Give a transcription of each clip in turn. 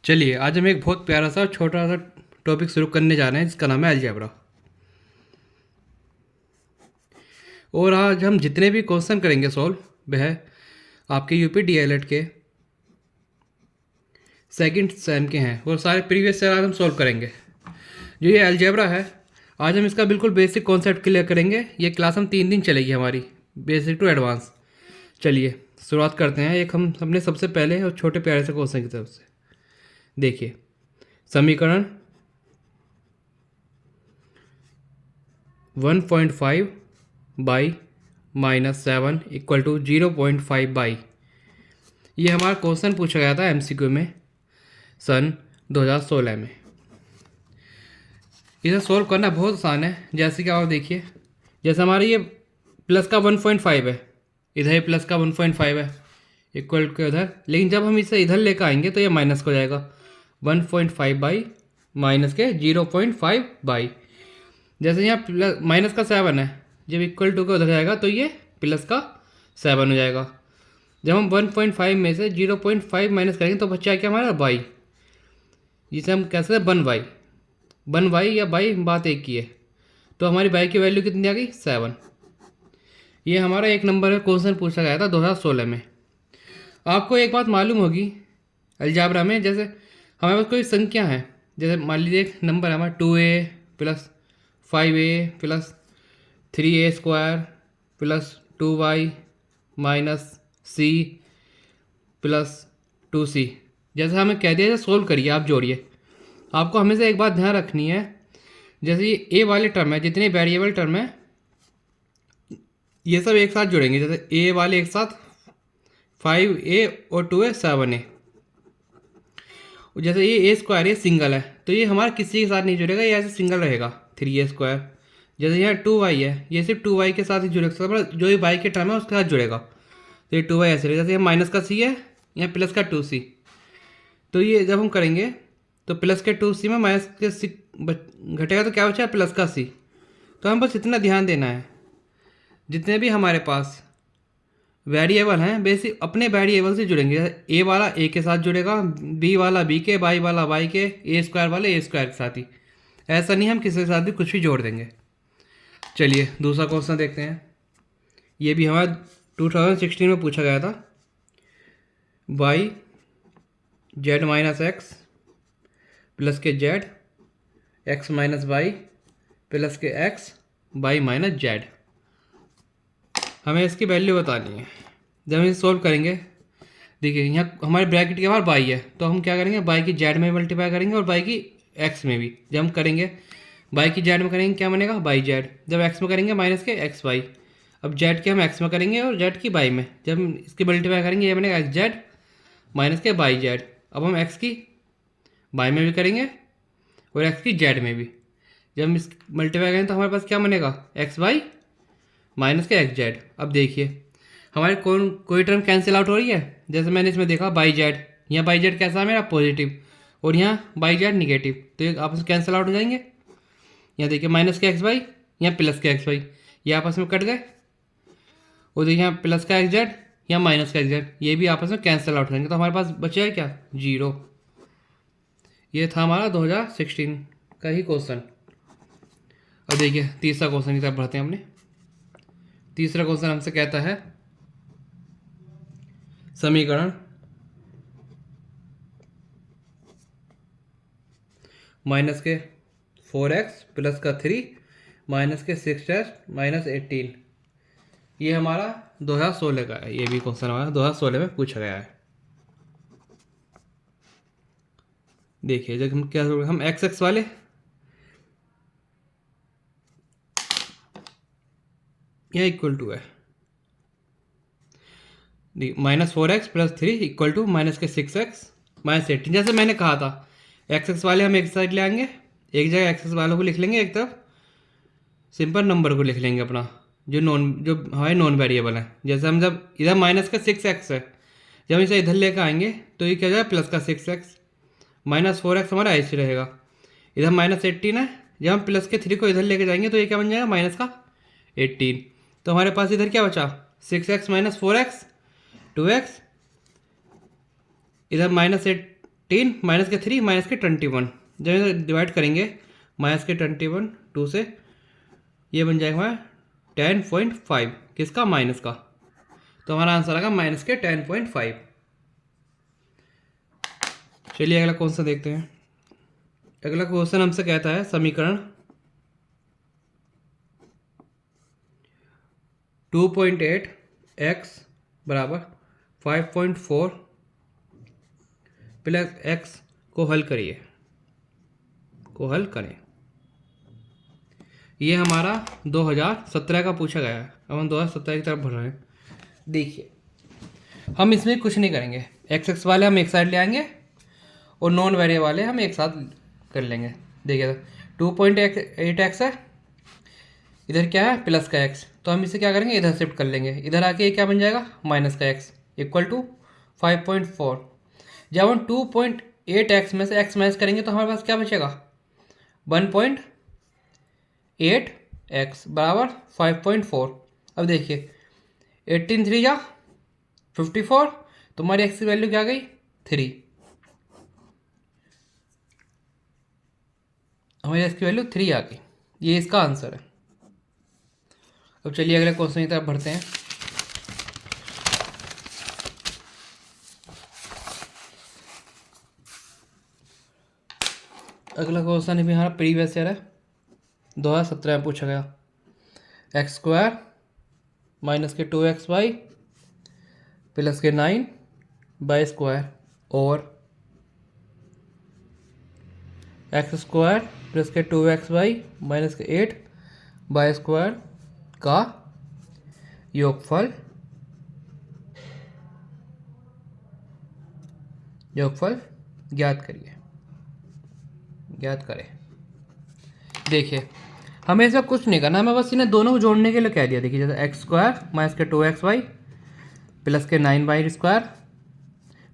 चलिए आज हम एक बहुत प्यारा सा छोटा सा टॉपिक शुरू करने जा रहे हैं जिसका नाम है अलजेब्रा। और आज हम जितने भी क्वेश्चन करेंगे सॉल्व वह आपके यूपी डीएलएड के सेकंड सेम के हैं और सारे प्रीवियस ईयर आज हम सॉल्व करेंगे। जो ये अलजेब्रा है आज हम इसका बिल्कुल बेसिक कॉन्सेप्ट क्लियर करेंगे। ये क्लास हम 3 दिन चलेगी हमारी, बेसिक टू एडवांस। चलिए शुरुआत करते हैं एक हम अपने सबसे पहले और छोटे प्यारे से क्वेश्चन की तरफ से। देखिए समीकरण 1.5 बाई -7 इक्वल टू 0.5 बाई, ये हमारा क्वेश्चन पूछा गया था एमसीक्यू में सन 2016 में। इसे सॉल्व करना बहुत आसान है। जैसे कि आप देखिए, जैसे हमारा ये प्लस का 1.5 है, इधर ही प्लस का 1.5 है इक्वल के उधर, लेकिन जब हम इसे इधर लेकर आएंगे तो ये माइनस हो जाएगा। 1.5 बाई माइनस के 0.5 बाई, जैसे यहाँ प्लस माइनस का 7 है, जब इक्वल टू के उधर जाएगा तो ये प्लस का 7 हो जाएगा। जब हम 1.5 में से 0.5 माइनस करेंगे तो बच्चा क्या हमारा बाई, जिसे हम कह सकते हैं 1 बाई या बाई बात एक ही है। तो हमारी बाई की वैल्यू कितनी आ गई 7। ये हमारा एक नंबर का क्वेश्चन पूछा गया था 2016 में। आपको एक बात मालूम होगी अलजाब्रा में, जैसे हमारे पास कोई संख्या है, जैसे मान लीजिए एक नंबर है हमारा 2a plus 5a plus 3a² plus 2y minus c plus 2c। जैसे हमें कह दिया सोल्व करिए, आप जोड़िए। आपको हमेशा एक बात ध्यान रखनी है, जैसे ये a वाले टर्म है, जितने वेरिएबल टर्म है ये सब एक साथ जुड़ेंगे। जैसे a वाले एक साथ 5a और 2a 7a। जैसे ये a² ये सिंगल है तो ये हमारा किसी के साथ नहीं जुड़ेगा, ये ऐसे सिंगल रहेगा 3a²। जैसे यहाँ 2y है, ये सिर्फ 2y के साथ ही जुड़ेगा, मतलब जो ये y के टर्म है उसके साथ जुड़ेगा, तो ये 2y ऐसे रहेगा। जैसे यहाँ माइनस का c है, यहाँ प्लस का 2c, तो ये जब हम करेंगे तो प्लस के 2c में माइनस के c घटेगा तो क्या बचा प्लस का c। तो हम बस इतना ध्यान देना है, जितने भी हमारे पास वेरिएबल हैं बेसिक अपने वेरिएबल से जुड़ेंगे। ए वाला ए के साथ जुड़ेगा, बी वाला बी के, बाई वाला बाई के, a² वाले a² के साथ ही। ऐसा नहीं हम किसी के साथ भी कुछ भी जोड़ देंगे। चलिए दूसरा क्वेश्चन देखते हैं। ये भी हमारा 2016 में पूछा गया था। Y z minus x plus के z x minus y plus के एक्स बाई माइनस जेड, हमें इसकी वैल्यू बतानी है। जब हम इसे सोल्व करेंगे, देखिए यहाँ हमारे ब्रैकेट के बाहर बाई है, तो हम क्या करेंगे बाई की जेड में मल्टीप्लाई करेंगे और बाई की एक्स में भी। जब हम करेंगे बाई की जेड में करेंगे क्या बनेगा बाई जेड, जब एक्स में करेंगे माइनस के एक्स बाई। अब जेड के हम एक्स में करेंगे और जेड की बाई में, जब हम इसकी मल्टीप्लाई करेंगे ये बनेगा एक्स जेड माइनस के बाई जेड। अब हम एक्स की बाई में भी करेंगे और एक्स की जेड में भी, जब हम इस मल्टीप्लाई करेंगे तो हमारे पास क्या बनेगा एक्स बाई माइनस के एक्स जेड। अब देखिए हमारे कोई टर्म कैंसिल आउट हो रही है। जैसे मैंने इसमें देखा बाई जेड, यहाँ बाई जेड कैसा है मेरा पॉजिटिव और यहाँ बाई जेड निगेटिव, तो ये आपस में कैंसिल आउट हो जाएंगे। यहाँ देखिए माइनस के एक्स बाई, यहाँ प्लस के एक्स बाई, ये आपस में कट गए। और देखिए यहाँ प्लस का एक्स जेड, यहाँ माइनस का एक्स जेड, ये भी आपस में कैंसिल आउट हो जाएंगे। तो हमारे पास बचेगा क्या 0। ये था हमारा 2016 का ही क्वेश्चन। अब देखिए तीसरा क्वेश्चन की तरफ बढ़ते हैं हमने। तीसरा क्वेश्चन हमसे कहता है समीकरण माइनस के 4x प्लस का 3 माइनस के 6x माइनस 18, ये हमारा 2016 का है। ये भी क्वेश्चन हमारा 2016 में पूछा गया है। देखिए जब हम क्या हम x वाले यह इक्वल टू है -4x plus 3 equal to minus के 6x माइनस 18। जैसे मैंने कहा था x वाले हम एक साइड ले आएंगे, एक जगह x वालों को लिख लेंगे, एक तरफ सिंपल नंबर को लिख लेंगे अपना जो हमारे नॉन वेरिएबल है। जैसे हम जब इधर माइनस का 6x है, जब हम इसे इधर लेकर आएंगे तो ये क्या जाएगा प्लस का 6x माइनस 4x हमारा ऐसे रहेगा। इधर माइनस 18 है, जब हम प्लस के 3 को इधर लेके जाएंगे तो ये क्या बन जाएगा माइनस का 18। तो हमारे पास इधर क्या बचा 6x माइनस 4x 2x, इधर -8 -3 -21, जब इसे डिवाइड करेंगे -21 2 से, ये बन जाएगा हमारा 10.5, किसका, माइनस का। तो हमारा आंसर आएगा -10.5। चलिए अगला क्वेश्चन देखते हैं। अगला क्वेश्चन हमसे कहता है समीकरण 2.8 x बराबर 5.4 प्लस x को हल करिए, को हल करें। ये हमारा 2017 का पूछा गया है। अब हम 2017 की तरफ बढ़ रहे हैं। देखिए हम इसमें कुछ नहीं करेंगे, एक्स वाले हम एक साइड ले आएंगे और नॉन वेरिएबल वाले हम एक साथ कर लेंगे। देखिए 2.8 है, इधर क्या है प्लस का एक्स, तो हम इसे क्या करेंगे इधर शिफ्ट कर लेंगे। इधर आके ये क्या बन जाएगा माइनस का एक्स इक्वल टू 5.4। जब हम 2.8 में से एक्स माइनस करेंगे तो हमारे पास क्या बचेगा 1.8 बराबर 5.4। अब देखिए 18 3 या 54, तो हमारी एक्स की वैल्यू क्या आ गई 3, हमारी एक्स की वैल्यू 3 आ गई। ये इसका आंसर है। अब चलिए अगले क्वेश्चन की तरफ बढ़ते हैं। अगला क्वेश्चन भी हमारा प्रीवियस ईयर है, 2017 में पूछा गया। x² माइनस के 2xy प्लस के 9y² और x² प्लस के 2xy माइनस के 8y² का योगफल ज्ञात करिए, ज्ञात करें। देखिए हमें ऐसा कुछ नहीं करना, हमें बस इन्हें दोनों को जोड़ने के लिए कह दिया। देखिए जैसे x² माइनस के 2xy प्लस के 9y²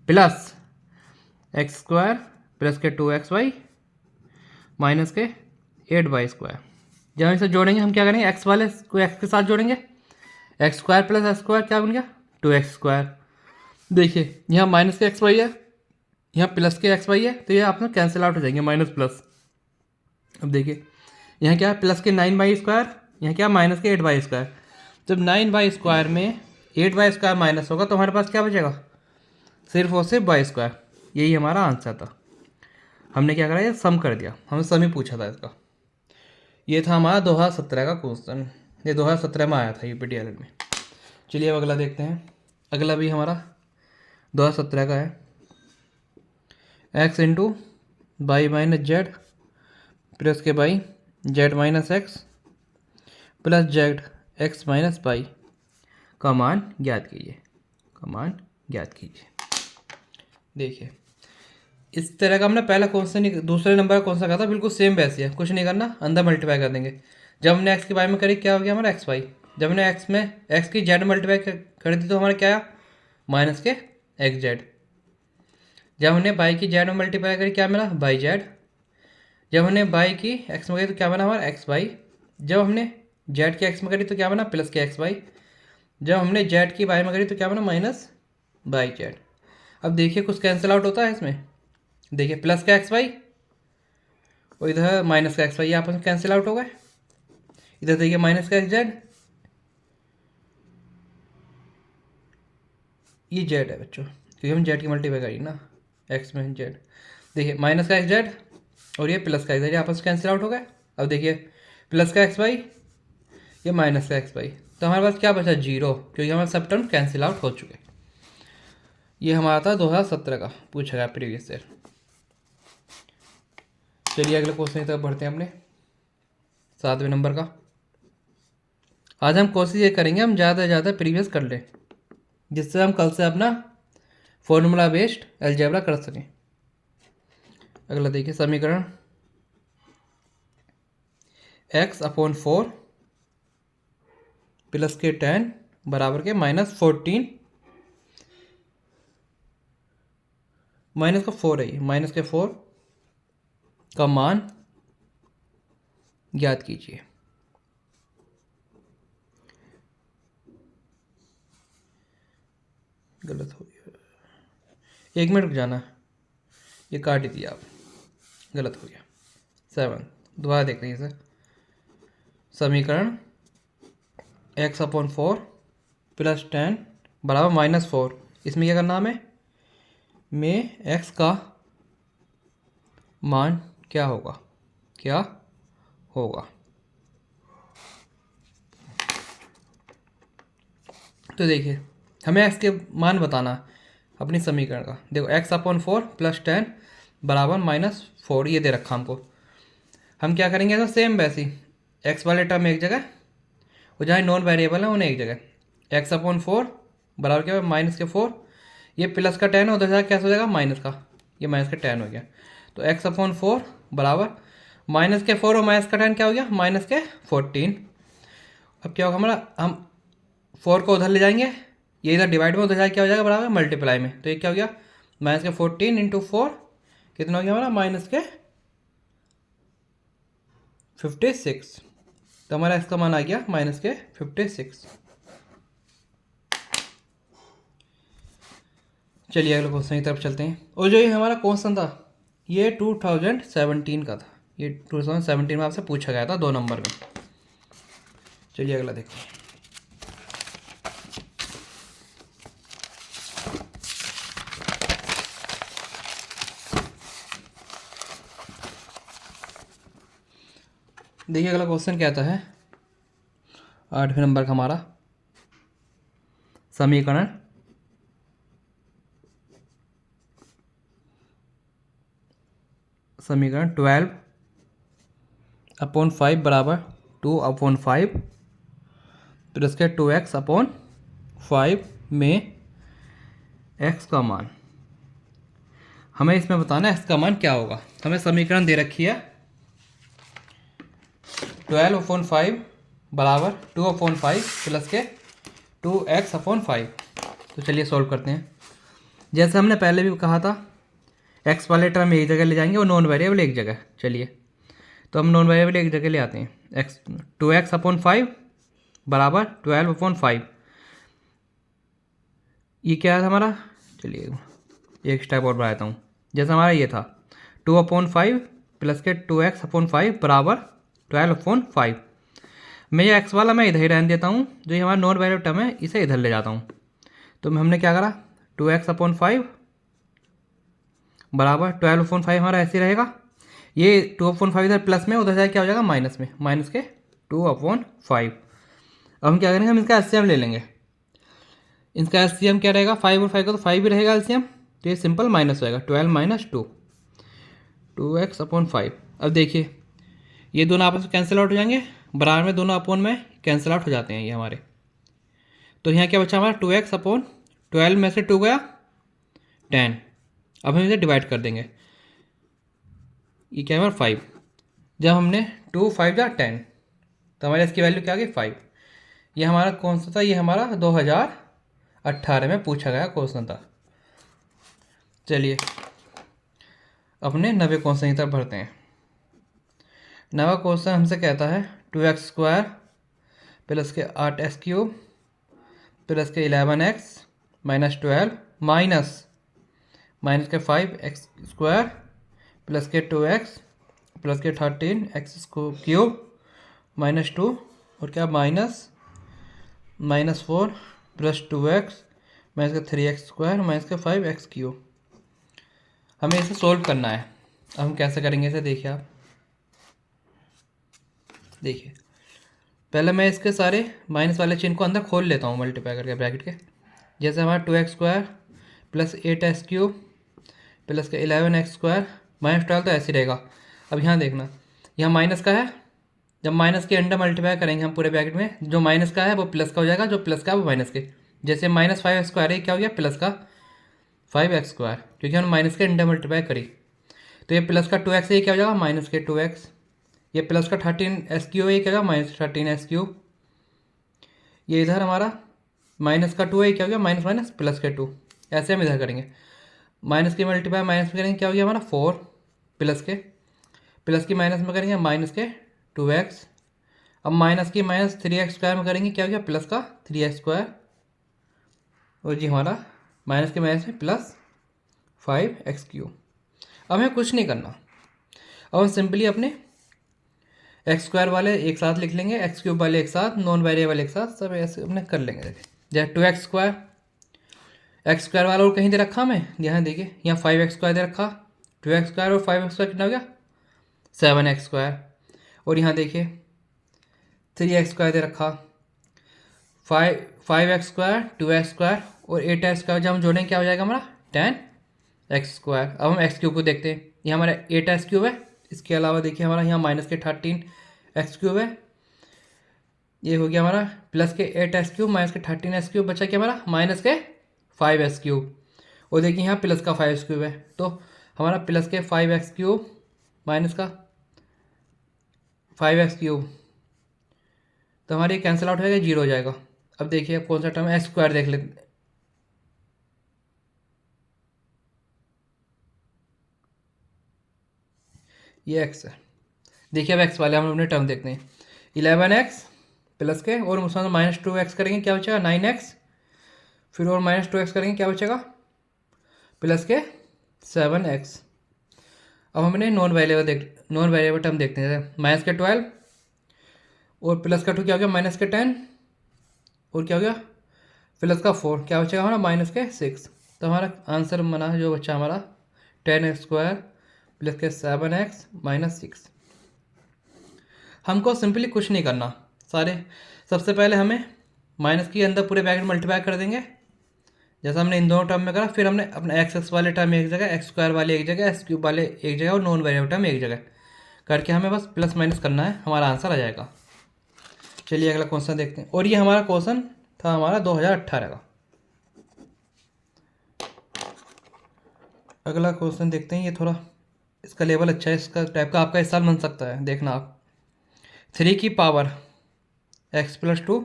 प्लस x² प्लस के 2xy माइनस के 8y²। जब हम इसे जोड़ेंगे हम क्या करेंगे, x वाले को x के साथ जोड़ेंगे, x² प्लस x² क्या बन गया 2x²। देखिए यहाँ माइनस के xy है, यहाँ प्लस के xy है, तो ये आपस में कैंसिल आउट हो जाएंगे माइनस प्लस। अब देखिए यहाँ क्या है प्लस के 9y², यहाँ क्या माइनस के 8y²। जब 9y² में 8y² माइनस होगा तो हमारे पास क्या बचेगा सिर्फ और सिर्फ y²। यही हमारा आंसर था। हमने क्या करा ये सम कर दिया, हमें सम ही पूछा था इसका। ये था हमारा 2017 का क्वेश्चन, ये 2017 में आया था यूपीटीआर में। चलिए अब अगला देखते हैं। अगला भी हमारा 2017 का है। x into y minus z plus के y z minus x plus z x minus y का मान ज्ञात कीजिए, का मान ज्ञात कीजिए। देखिए इस तरह का हमने पहला क्वेश्चन दूसरे नंबर का क्वेश्चन कहा था, बिल्कुल सेम वैसे है, कुछ नहीं करना, अंदर मल्टीप्लाई कर देंगे। जब हमने एक्स के बाई में करी क्या हो गया हमारा एक्स वाई। जब हमने एक्स में एक्स की जेड मल्टीप्लाई कर दी तो हमारा क्या आया माइनस के एक्स जेड। जब हमने बाई की जेड में मल्टीप्लाई करी क्या मिला बाई जेड। जब हमने बाई की एक्स में करी तो क्या बना हमारा एक्स बाई। जब हमने जेड की एक्स में करी तो क्या बना प्लस के एक्स बाई। जब हमने जेड की बाई में करी तो क्या बना माइनस बाई जेड। अब देखिए कुछ कैंसिल आउट होता है इसमें। देखिए प्लस का एक्स वाई और इधर माइनस का एक्स वाई, आपस में कैंसिल आउट हो गए। इधर देखिए माइनस का एक्स जेड, ये जेड है बच्चों, क्योंकि हम जेड की मल्टीप्लाई करी ना एक्स में जेड। देखिए माइनस का एक्स जेड और ये प्लस का एक्स जेड आपस में कैंसिल आउट हो गए। अब देखिए प्लस का एक्स वाई, ये माइनस का एक्स वाई, तो हमारे पास क्या बचा जीरो, क्योंकि हमारे सब टर्म कैंसिल आउट हो चुके। ये हमारा था 2017 का पूछा गया प्रीवियस ईयर। चलिए अगले क्वेश्चन की तरफ बढ़ते हैं अपने 7वें नंबर का। आज हम कोशिश ये करेंगे हम ज़्यादा से ज़्यादा प्रीवियस कर लें, जिससे हम कल से अपना फॉर्मूला बेस्ड अलजेब्रा कर सकें। अगला देखिए समीकरण x/4 प्लस के 10 बराबर के -14, माइनस का 4 है, माइनस के 4 का मान ज्ञात कीजिए। गलत हो गया, 1 मिनट रुक जाना, ये काट ही दिया आप, गलत हो गया। 7 दोबारा देख लीजिए सर, समीकरण x/4 + 10 बराबर -4। इसमें क्या करना हमें, में x का मान क्या होगा, क्या होगा। तो देखिए हमें x के मान बताना है अपनी समीकरण का। देखो x/4 + 10 बराबर -4 ये दे रखा हमको। हम क्या करेंगे, तो सेम वैसे ही x वाले टर्म एक जगह और जहाँ नॉन वेरिएबल है उन्हें एक जगह। x/4 बराबर क्या होगा, -4, ये प्लस का 10 उधर जाकर कैसे हो जाएगा, माइनस का, ये -10 हो गया। तो x/4 बराबर -4 और -10 क्या हो गया, -14। अब क्या होगा हमारा, हम 4 को उधर ले जाएंगे, ये इधर डिवाइड में, उधर जाकर क्या हो जाएगा, बराबर मल्टीप्लाई में। तो ये क्या हो गया, -14 × 4 कितना हो गया हमारा, -56। तो हमारा इसका मान आ गया -56। चलिए अगले क्वेश्चन की तरफ चलते हैं। और जो ये हमारा क्वेश्चन था ये 2017 का था, ये 2017 में आपसे पूछा गया था 2 नंबर में। चलिए अगला देखो। देखिए अगला क्वेश्चन क्या आता है, 8वें नंबर का हमारा समीकरण समीकरण 12/5 बराबर 2/5 प्लस के 2x/5 में x का मान। हमें इसमें बताना है x का मान क्या होगा। हमें समीकरण दे रखी है 12/5 बराबर 2/5 प्लस के 2x/5। तो चलिए सॉल्व करते हैं। जैसे हमने पहले भी कहा था, x वाले टर्म एक जगह ले जाएंगे और नॉन वेरिएबल एक जगह। चलिए तो हम नॉन वेरिएबल एक जगह ले आते हैं। 2x/5 बराबर 12/5, ये क्या है हमारा, चलिए एक स्टेप और बढ़ाता हूँ। जैसे हमारा ये था 2/5 प्लस के 2x/5 बराबर 12/5। मैं ये x वाला मैं इधर ही रहने देता हूँ, जो ये हमारा नॉन वेरिएबल टर्म है इसे इधर ले जाता हूँ। तो हमने क्या करा, 2x/5 बराबर 12/5 हमारा ऐसे रहेगा। ये 2/5 इधर प्लस में, उधर जाए क्या हो जाएगा, माइनस में, माइनस के 2/5। अब हम क्या करेंगे, हम इसका एलसीएम ले लेंगे। इसका एलसीएम क्या रहेगा, 5 और 5 का तो 5 ही रहेगा एलसीएम, तो ये सिंपल माइनस होएगा। 12 - 2 2x/5। अब देखिए ये दोनों आपस में कैंसिल आउट हो जाएंगे, बराबर में दोनों अपोन में कैंसिल आउट हो जाते हैं ये हमारे। तो यहाँ क्या बचा हमारा, 2x/12 में से 2 गया 10। अब हम इसे डिवाइड कर देंगे, ये क्या है हमारा 5। जब हमने 2 5 जा 10, तो हमारे इसकी वैल्यू क्या आ गई 5। ये हमारा कौन सा था, ये हमारा 2018 में पूछा गया क्वेश्चन था। चलिए अपने 90 क्वेश्चन की तरफ बढ़ते हैं। 90 क्वेश्चन हमसे कहता है 2x² प्लस के 8x³ प्लस के 11x - 12 माइनस के 5x² प्लस के 2x प्लस के 13x³ -2 और क्या -4 प्लस 2x माइनस के 3x² माइनस के 5x³। हमें इसे सोल्व करना है। अब हम कैसे करेंगे इसे, देखिए आप, देखिए पहले मैं इसके सारे माइनस वाले चिन्ह को अंदर खोल लेता हूँ मल्टीप्लाई करके ब्रैकेट के। जैसे हमारा 2x² प्लस 8x³ प्लस के 11x² -12 तो ऐसे ही रहेगा। अब यहाँ देखना, यहाँ माइनस का है, जब माइनस के अंडर मल्टीप्लाई करेंगे हम पूरे ब्रैकेट में, जो माइनस का है वो प्लस का हो जाएगा, जो प्लस का है वो माइनस के। जैसे -5x² है, क्या हो गया, प्लस का 5x², क्योंकि हम माइनस के अंडर मल्टीप्लाई करी। तो ये प्लस का 2x ये क्या हो जाएगा, माइनस के 2x। ये प्लस का 13x³ ये क्या होगा, -13x³। ये इधर हमारा माइनस का 2 है, क्या हो गया, माइनस माइनस प्लस के 2। ऐसे हम इधर करेंगे, माइनस की मल्टीप्लाई माइनस में करेंगे, क्या हो गया हमारा 4 प्लस की माइनस में करेंगे माइनस के 2x। अब माइनस की माइनस 3x² में करेंगे, क्या हो गया, प्लस का 3x²। और जी हमारा माइनस के माइनस में प्लस 5x³। अब हमें कुछ नहीं करना, अब हम सिंपली अपने एक्स स्क्वायर वाले एक साथ लिख लेंगे, एक्स क्यूब वाले एक साथ, नॉन वेरिएबल एक साथ, सब ऐसे अपने कर लेंगे। देखिए जैसे 2x², एक्स स्क्वायर वाला और कहीं दे रखा हमें, यहाँ देखिए यहाँ 5x² दे रखा, 2x² और 5x² कितना हो गया 7x²। और यहाँ देखिए 3x² दे रखा, 5x², 2x² और 8x² जब हम जोड़ेंगे क्या हो जाएगा हमारा 10x²। अब हम एक्स क्यूब को देखते हैं, ये हमारा 8x³ है, इसके अलावा देखिए हमारा यहाँ माइनस के 13x³ है, ये हो गया हमारा प्लस के 8x³ माइनस के 13x³ बचा क्या हमारा माइनस के 5x³ और देखिए यहाँ प्लस का 5x³ है, तो हमारा प्लस के 5x³ माइनस का 5x³ तो हमारी कैंसिल आउट हो जाएगा, जीरो हो जाएगा। अब देखिए अब कौन सा टर्म है, x² देख लेते, ये x है। देखिए अब x वाले हम अपने टर्म देखते हैं, 11x प्लस के और उसमें -2x करेंगे क्या बचेगा 9x, फिर और -2x करेंगे क्या बचेगा प्लस के 7x। अब हमने नॉन वेरिएबल टर्म देखते हैं, माइनस के 12 और प्लस का 2 क्या हो गया माइनस के 10 और क्या हो गया प्लस का 4 क्या बचेगा हमारा माइनस के 6। तो हमारा आंसर बना जो बच्चा हमारा 10x² प्लस के 7x माइनस 6। हमको सिंपली कुछ नहीं करना, सबसे पहले हमें माइनस के अंदर पूरे ब्रैकेट मल्टीप्लाई कर देंगे जैसा हमने इन दोनों टर्म में करा, फिर हमने अपने एक्स वाले टर्म एक जगह, x² वाले एक जगह, x³ वाले एक जगह और नॉन वेरिएबल टर्म एक जगह करके हमें बस प्लस माइनस करना है, हमारा आंसर आ जाएगा। चलिए अगला क्वेश्चन देखते हैं, और ये हमारा क्वेश्चन था हमारा 2018 का। अगला क्वेश्चन देखते हैं, ये थोड़ा इसका लेवल अच्छा है, इसका टाइप का आपका इस साल बन सकता है, देखना आप। 3 की पावर x+2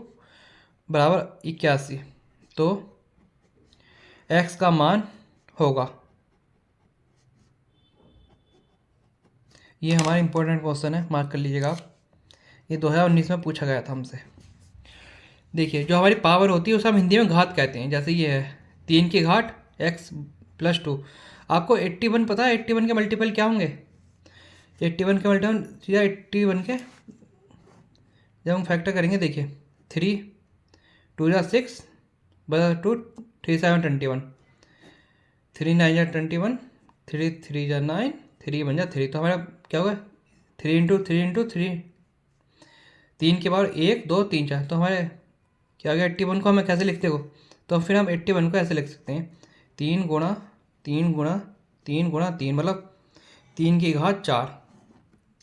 बराबर 81, तो x का मान होगा, ये हमारा इंपॉर्टेंट क्वेश्चन है, मार्क कर लीजिएगा आप, ये 2019 में पूछा गया था हमसे। देखिए जो हमारी पावर होती है उसे हम हिंदी में घात कहते हैं, जैसे ये है 3 की घात x+2। आपको 81 पता है 81 के मल्टीपल क्या होंगे, 81 के मल्टीपल या 81 के जब हम फैक्टर करेंगे, देखिए 3 2 जा 6 बटा 2 3 7 21, 3 9 जा 21, 3 3 जा 9, 3 1 जा 3, तो हमारा क्या होगा 3 × 3 × 3, 3 के पावर 1 2 3 4, तो हमारे क्या हो गया 81 को हमें कैसे लिखते हो, तो फिर हम 81 को ऐसे लिख सकते हैं 3 गुणा 3 गुणा 3 गुणा 3 मतलब 3 की घात 4।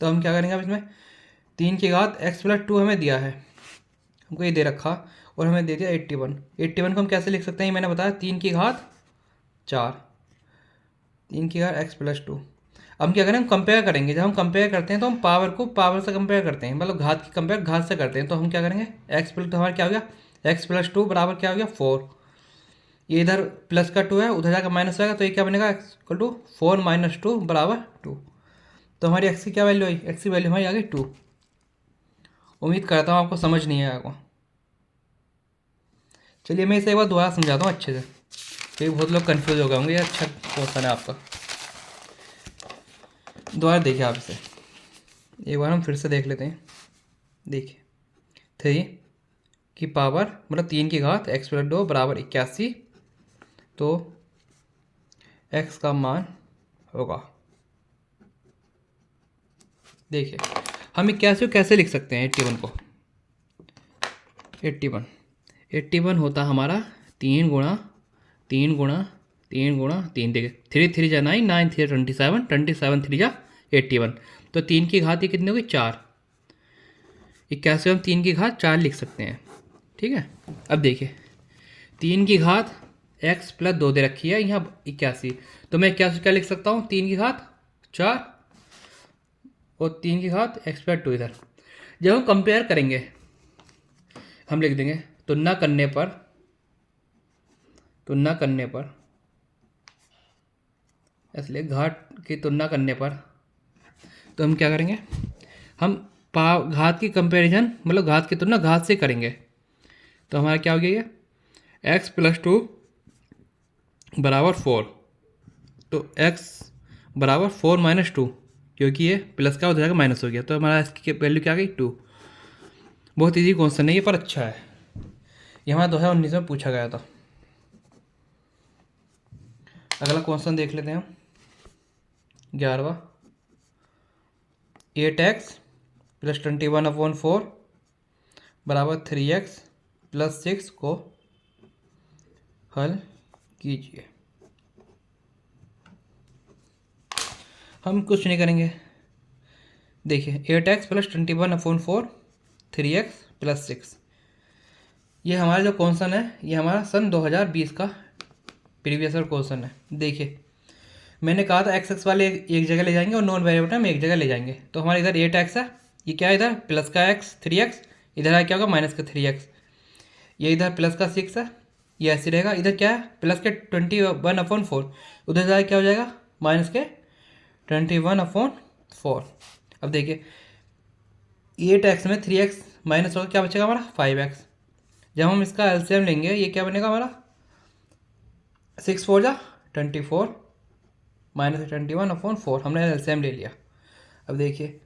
तो हम क्या करेंगे अब इसमें 3 की घात x+2 हमें दिया है, हमको ये दे रखा और हमें दे दिया 81 को हम कैसे लिख सकते हैं, मैंने बताया 3 की घात 4, 3 की घात x+2। अब क्या करें हम कंपेयर करेंगे, जब हम कंपेयर करते हैं तो हम पावर को पावर से कंपेयर करते हैं, मतलब घात की कंपेयर घात से करते हैं, तो हम क्या करेंगे तो हमारा क्या हो गया x+2 बराबर क्या हो गया 4, ये इधर प्लस का 2 है उधर जाकर माइनस आएगा, तो ये क्या बनेगा x=4 - 2 बराबर 2। तो हमारी x की क्या वैल्यू आई, x की वैल्यू हमारी आ गई 2। उम्मीद करता हूँ आपको समझ नहीं आएगा। चलिए मैं इसे एक बार दोबारा समझाता हूँ अच्छे से, क्योंकि बहुत लोग कन्फ्यूज हो गए होंगे, ये अच्छा क्वेश्चन है आपका। दोबारा देखिए आप इसे एक बार हम फिर से देख लेते हैं। देखिए 3 की पावर मतलब 3 की घात x+2 बराबर 81, तो x का मान होगा, देखिए हम 81 कैसे लिख सकते हैं 81 को, 81 होता हमारा 3 गुणा 3 गुणा 3 गुणा 3, देखिए 3 3 जा 9 9 3 27 27 3 जा 81, तो 3 की घात ये कितनी होगी 4, 81 हम 3 की घात 4 लिख सकते हैं, ठीक है। अब देखिए 3 की घात x+2 दे रखी है यहाँ 81, तो मैं 81 क्या लिख सकता हूँ 3 की घात 4 और 3 की घात x+2 इधर। जब हम कंपेयर करेंगे हम लिख देंगे तुलना करने पर इसलिए घात की तुलना करने पर, तो हम क्या करेंगे हम घात की कंपैरिजन मतलब घात की तुलना घात से करेंगे, तो हमारा क्या हो गया ये x+2 बराबर 4, तो x बराबर 4 माइनस 2, क्योंकि ये प्लस का उधर जाकर माइनस हो गया, तो हमारा इसकी वैल्यू क्या आ गई 2। बहुत ईजी क्वेश्चन है ये, पर अच्छा है। ये हमारा 2019 में पूछा गया था। अगला क्वेश्चन देख लेते हैं हम, 11वां। 8x प्लस 21/4 बराबर 3x प्लस 6 को हल कीजिए। हम कुछ नहीं करेंगे, देखिए 8x प्लस 21/4 3x प्लस 6, ये हमारा जो क्वेश्चन है ये हमारा सन 2020 का प्रीवियस ईयर क्वेश्चन है। देखिए मैंने कहा था एक्स एक्स वाले एक जगह ले जाएंगे और नॉन वेरिएबल हम एक जगह ले जाएंगे। तो हमारे इधर 8x है, ये क्या है इधर प्लस का x 3x, इधर है क्या होगा माइनस का 3x। ये इधर प्लस का 6 है, ये ऐसे रहेगा। इधर क्या है प्लस के 21/4, उधर जाए क्या हो जाएगा माइनस के 21/4। अब देखिए 8x में 3x माइनस होगा, क्या बचेगा हमारा 5x। जब हम इसका एलसीएम लेंगे ये क्या बनेगा हमारा 6 4 जा 24 माइनस 21/4, हमने एलसीएम ले लिया। अब देखिए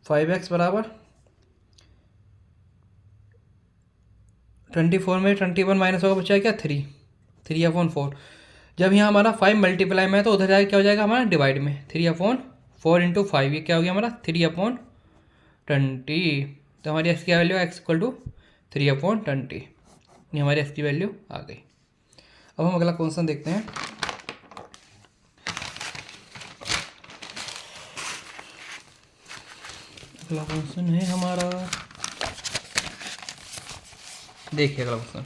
5x बराबर 24 में 21 माइनस होगा, बचा क्या 3/4। जब यहाँ हमारा 5 मल्टीप्लाई में है तो उधर जाके क्या हो जाएगा हमारा डिवाइड में 3/4 इंटू 5, ये क्या हो गया हमारा 3/20। तो हमारी एक्स की वैल्यू एक्स इक्वल टू 3/20, ये हमारी एक्स की वैल्यू आ गई। अब हम अगला क्वेश्चन देखते हैं। अगला क्वेश्चन है हमारा, देखिए अगला क्वेश्चन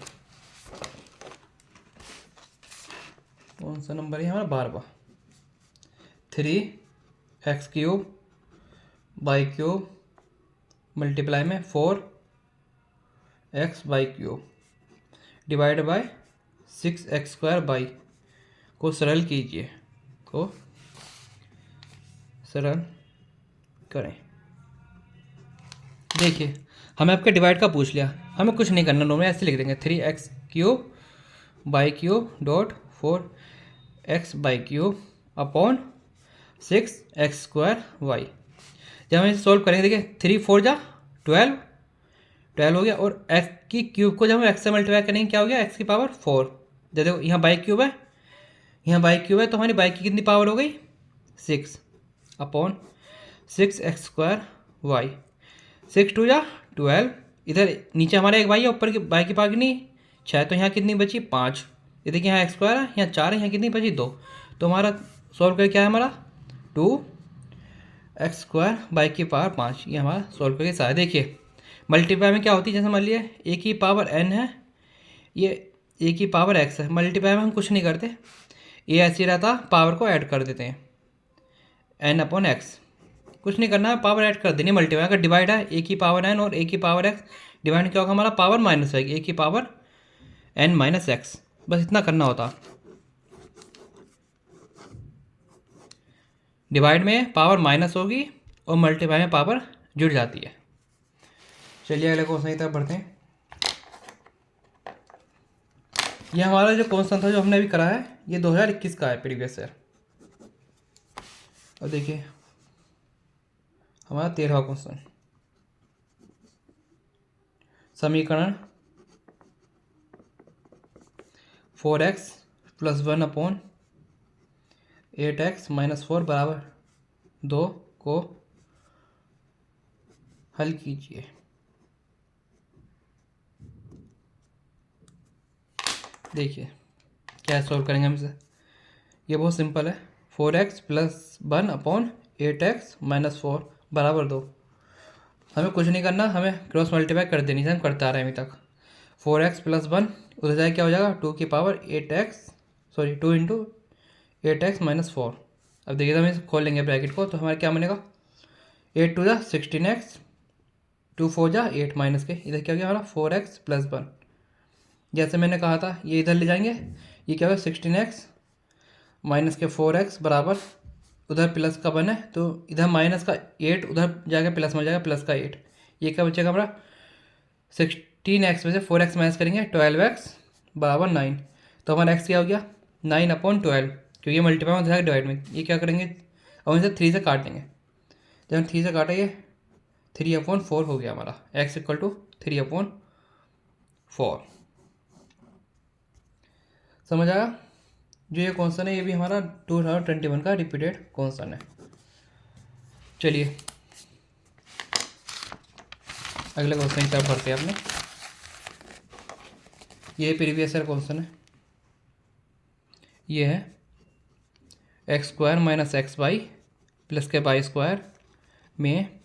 कौन सा नंबर है हमारा 12वां। 3x³ y³ मल्टीप्लाई में 4x/3 डिवाइड बाय 6x² को सरल कीजिए, को सरल करें। देखिए हमें आपके डिवाइड का पूछ लिया, हमें कुछ नहीं करना, नॉर्मल ऐसे लिख देंगे 3x³ y³ dot 4x/3 upon 6x²y। जब हम इसे सॉल्व करेंगे देखिए 3 4 जा 12 हो गया, और x की क्यूब को जब हम x से मल्टीप्लाई करेंगे क्या हो गया x की पावर 4। जब देखो यहाँ बाई क्यूब है, यहाँ बाई क्यूब है, तो हमारी बाई की कितनी पावर हो गई 6 अपॉन 6x²y। 6 2 जा 12, इधर नीचे हमारा एक बाई है, ऊपर की बाई की पावर कितनी 6, तो यहाँ कितनी बची 5। ये देखिए यहाँ x² है, यहाँ 4 है, यहाँ कितनी बची 2। तो हमारा सॉल्व करके क्या है हमारा 2x² पावर 5, ये हमारा सॉल्व करके सारा। देखिए मल्टीप्लाई में क्या होती है, जैसे मान लिया a की पावर n है, ये a की पावर x है। मल्टीप्लाई में हम कुछ नहीं करते, ये ऐसे रहता, पावर को ऐड कर देते हैं n/x, कुछ नहीं करना है, पावर ऐड कर देनी है। मल्टीप्लाई अगर डिवाइड है a की पावर n और a की पावर x, डिवाइड क्या होगा हमारा पावर माइनस होगी a की पावर n-x, बस इतना करना होता। डिवाइड में पावर माइनस होगी और मल्टीप्लाई में पावर जुड़ जाती है। चलिए अगले क्वेश्चन की तरफ बढ़ते हैं। ये हमारा जो क्वेश्चन था जो हमने अभी करा है ये 2021 का है प्रीवियस ईयर। और देखिए हमारा 13वां क्वेश्चन, समीकरण 4x + 1/8x - 4 बराबर 2 को हल कीजिए। देखिए क्या सॉल्व करेंगे हम इसे, ये बहुत सिंपल है। 4x + 1/8x - 4 बराबर 2, हमें कुछ नहीं करना, हमें क्रॉस मल्टीप्लाई कर देनी है, हम करते आ रहे हैं अभी तक। 4x + 1 उधर जाए क्या हो जाएगा 2 की power 8x, sorry 2 into 8x - 4। अब देखिए हम इसे खोल लेंगे ब्रैकेट को, तो हमारा क्या बनेगा 8 2 जा 16x, 2 4 जा 8 माइनस के, इधर क्या हो गया हमारा 4x + 1। जैसे मैंने कहा था ये इधर ले जाएंगे, ये क्या होगा 16x माइनस के 4x बराबर, उधर प्लस का 1 है तो इधर माइनस का 8, उधर जाएगा प्लस में जाएगा प्लस का 8, ये क्या बचेगा हमारा 16x में से 4x माइनस करेंगे 12x बराबर 9। तो हमारा x क्या हो गया 9/12, क्योंकि मल्टीप्लाई में जाएगा डिवाइड में, ये क्या करेंगे और इसे 3 से काट देंगे। जब हम 3 से काटेंगे 3/4 हो गया हमारा, x इक्वल टू 3/4। समझ आया? जो ये कॉन्स्टेंट है ये भी हमारा 2021 का रिपीटेड कॉन्स्टेंट है। चलिए अगले क्वेश्चन की तरफ बढ़ते हैं अपने। ये प्रीवियस ईयर क्वेश्चन है। ये है x² minus x y plus के वाई स्क्वायर में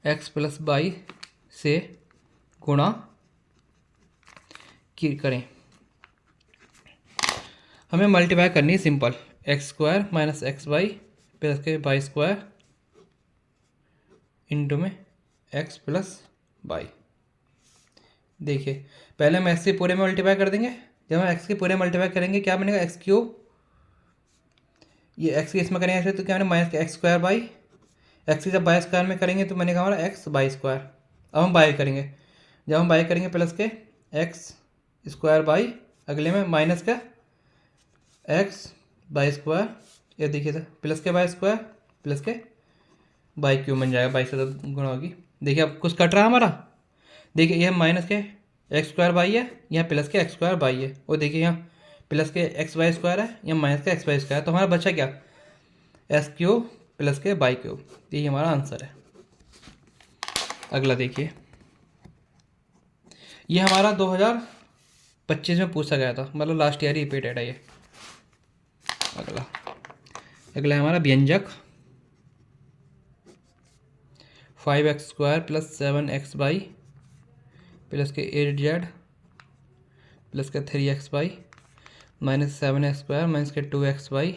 x प्लस वाई से गुणा करें। हमें मल्टीप्लाई करनी है simple, x² minus x y plus के वाई स्क्वायर इंटू में x प्लस वाई। देखिए पहले हम x के पूरे में मल्टीप्लाई कर देंगे। जब हम x के पूरे मल्टीप्लाई करेंगे क्या बनेगा, x3, ये x के इसमें करेंगे तो क्या बनेगा माइनस के x² बाई x की जब बाई स्क्वायर में करेंगे तो बनेगा हमारा x बाई स्क्वायर। अब हम बाई करेंगे, जब हम बाई करेंगे प्लस के x² बाई अगले में माइनस का x बाई स्क्वायर, ये देखिए था प्लस के बाई स्क्वायर प्लस के बाई क्यूब बन जाएगा, बाई से तो गुणा होगी। देखिए अब कुछ कट रहा है हमारा, देखिए ये माइनस के x² बाई है, यहाँ प्लस के x² बाई है, और देखिए यहाँ प्लस के x बाई स्क्वायर है, यहाँ माइनस का x बाई स्क्वायर है। तो हमारा बचा क्या, s³ प्लस के बाई क्यूब। यही हमारा आंसर है। अगला देखिए, ये हमारा 2025 में पूछा गया था, मतलब लास्ट ईयर ही रिपीटेड है ये। अगला है हमारा व्यंजक 5x² plus 7x Y plus के 8z प्लस के 3x Y minus 7x² minus के 2x वाई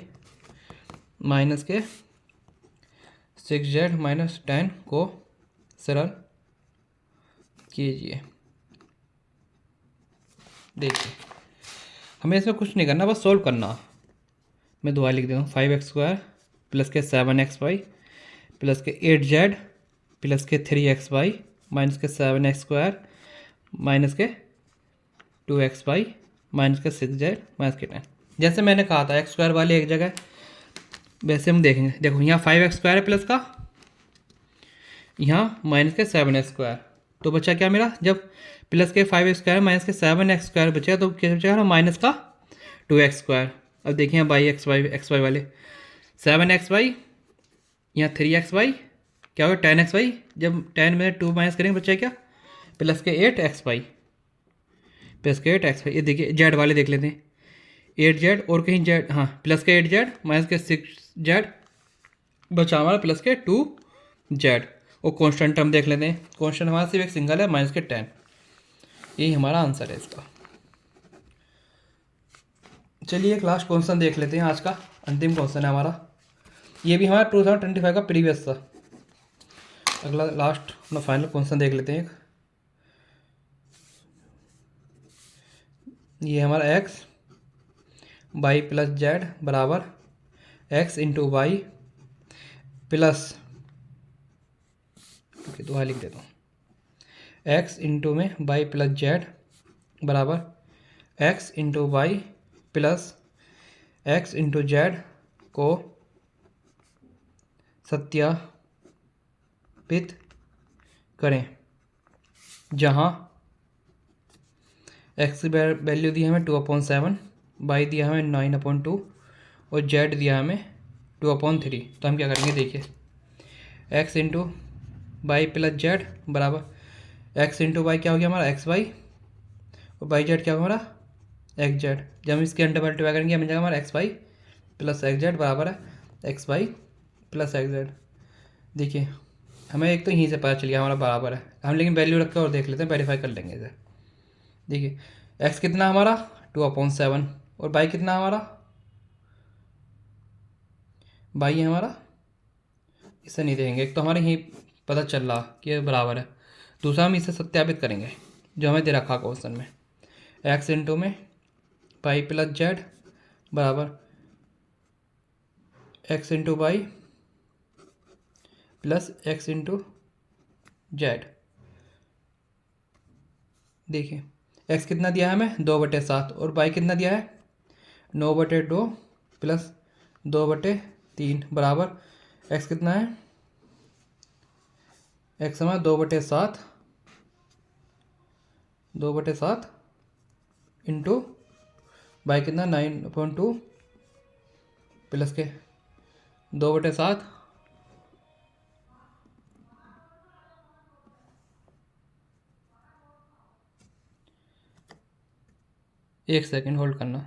माइनस के 6z माइनस 10 को सरल कीजिए। देखिए हमें इसमें कुछ नहीं करना, बस सोल्व करना। मैं दोबारा लिख देता हूँ, 5x² प्लस के 7x वाई प्लस के 8z प्लस के 3x वाई माइनस के 7x² माइनस के 2x वाई माइनस के 6z माइनस के 10। जैसे मैंने कहा था x² वाली एक जगह, वैसे हम देखेंगे। देखो यहाँ 5x² है प्लस का, यहाँ माइनस के 7x², तो बचा क्या मेरा, जब प्लस के 5x² माइनस के 7x² बचेगा तो क्या बचेगा माइनस का 2x²। अब देखिए यहाँ बाई एक्स वाई वाले 7x वाई, यहाँ 3x वाई, क्या होगा 10x वाई, जब 10 में 2 माइनस करेंगे बच्चा क्या प्लस के 8x वाई प्लस के 8x वाई। ये देखिए जेड वाले देख लेते हैं, 8z और कहीं जेड, हाँ प्लस के 8z माइनस के 6z बचा हमारा प्लस के 2z। और कॉन्स्टेंट टर्म देख लेते हैं, कॉन्स्टेंट हमारा सिर्फ एक सिंगल है माइनस के 10। यही हमारा आंसर है इसका। चलिए एक लास्ट क्वेश्चन देख लेते हैं, आज का अंतिम क्वेश्चन है हमारा। ये भी हमारा 2025 का प्रीवियस था। अगला लास्ट अपना फाइनल क्वेश्चन देख लेते हैं। ये हमारा x बाई प्लस जेड बराबर x इंटू वाई प्लस, तो लिख देता हूँ, x इंटू में बाई प्लस जेड बराबर x into y plus x into z को सत्यापित करें, जहाँ x की वैल्यू दी हमें 2/7, y दिया हमें 9/2 और z दिया हमें 2/3। तो हम क्या करेंगे, देखिए x into y plus z बराबर x इंटू वाई क्या हो गया हमारा एक्स वाई, और बाई जेड क्या होगा हमारा एक्स जेड। जब हम इसके अंडर मल्टीप्लाई करेंगे मिल जाएगा हमारा x y plus x z बराबर है x y plus x z. देखिए हमें एक तो यहीं से पता चल गया हमारा बराबर है, हम लेकिन वैल्यू रख के और देख लेते हैं, वेरीफाई कर लेंगे इसे। देखिए x कितना हमारा 2/7 और बाई कितना हमारा, बाई है हमारा, इसे नहीं देखेंगे, एक तो हमारे यहीं पता चल रहा कि ये बराबर है। दूसरा हम इसे सत्यापित करेंगे जो हमें दे रखा क्वेश्चन में, x इंटू में पाई प्लस जेड बराबर x into y plus x into z. देखिए x कितना दिया है हमें 2/7 और y कितना दिया है 9/2 प्लस 2/7 3 बराबर एक्स कितना है, एक्स हमारा 2/7, 2/7 इंटू बाई कितना 9/2 प्लस के 2/7 एक सेकेंड होल्ड करना।